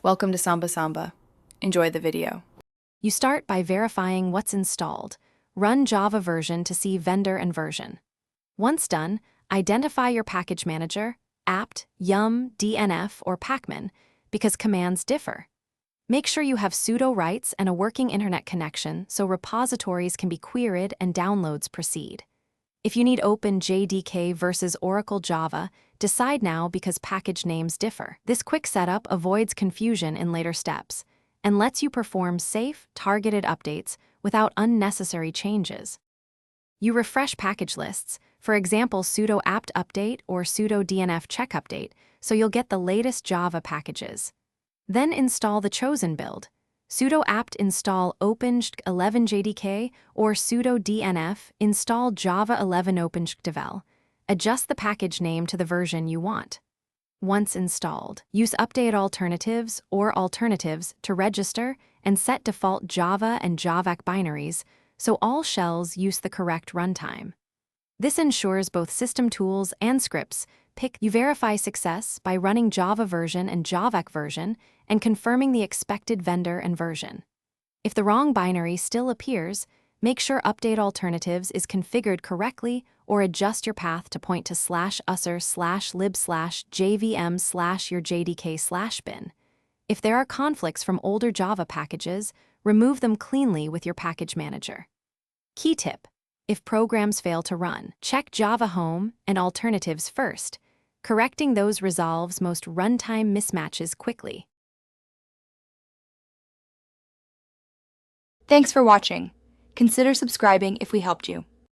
Welcome to Samba Samba. Enjoy the video. You start by verifying what's installed. Run Java version to see vendor and version. Once done, identify your package manager, apt, yum, dnf, or pacman, because commands differ. Make sure you have sudo rights and a working internet connection so repositories can be queried and downloads proceed. If you need Open JDK versus Oracle Java, decide now because package names differ. This quick setup avoids confusion in later steps and lets you perform safe, targeted updates without unnecessary changes. You refresh package lists, for example sudo apt update or sudo dnf check update, so you'll get the latest Java packages. Then install the chosen build. Sudo apt install OpenJDK or sudo dnf install Java 11 OpenJDevel. Adjust the package name to the version you want. Once installed, use update alternatives or alternatives to register and set default Java and Javac binaries so all shells use the correct runtime. This ensures both system tools and scripts you verify success by running Java version and Javac version and confirming the expected vendor and version. If the wrong binary still appears, make sure update alternatives is configured correctly or adjust your path to point to /usr/lib/jvm/your/jdk/bin. If there are conflicts from older Java packages, remove them cleanly with your package manager. Key tip: if programs fail to run, check Java Home and alternatives first. Correcting those resolves most runtime mismatches quickly. Thanks for watching. Consider subscribing if we helped you.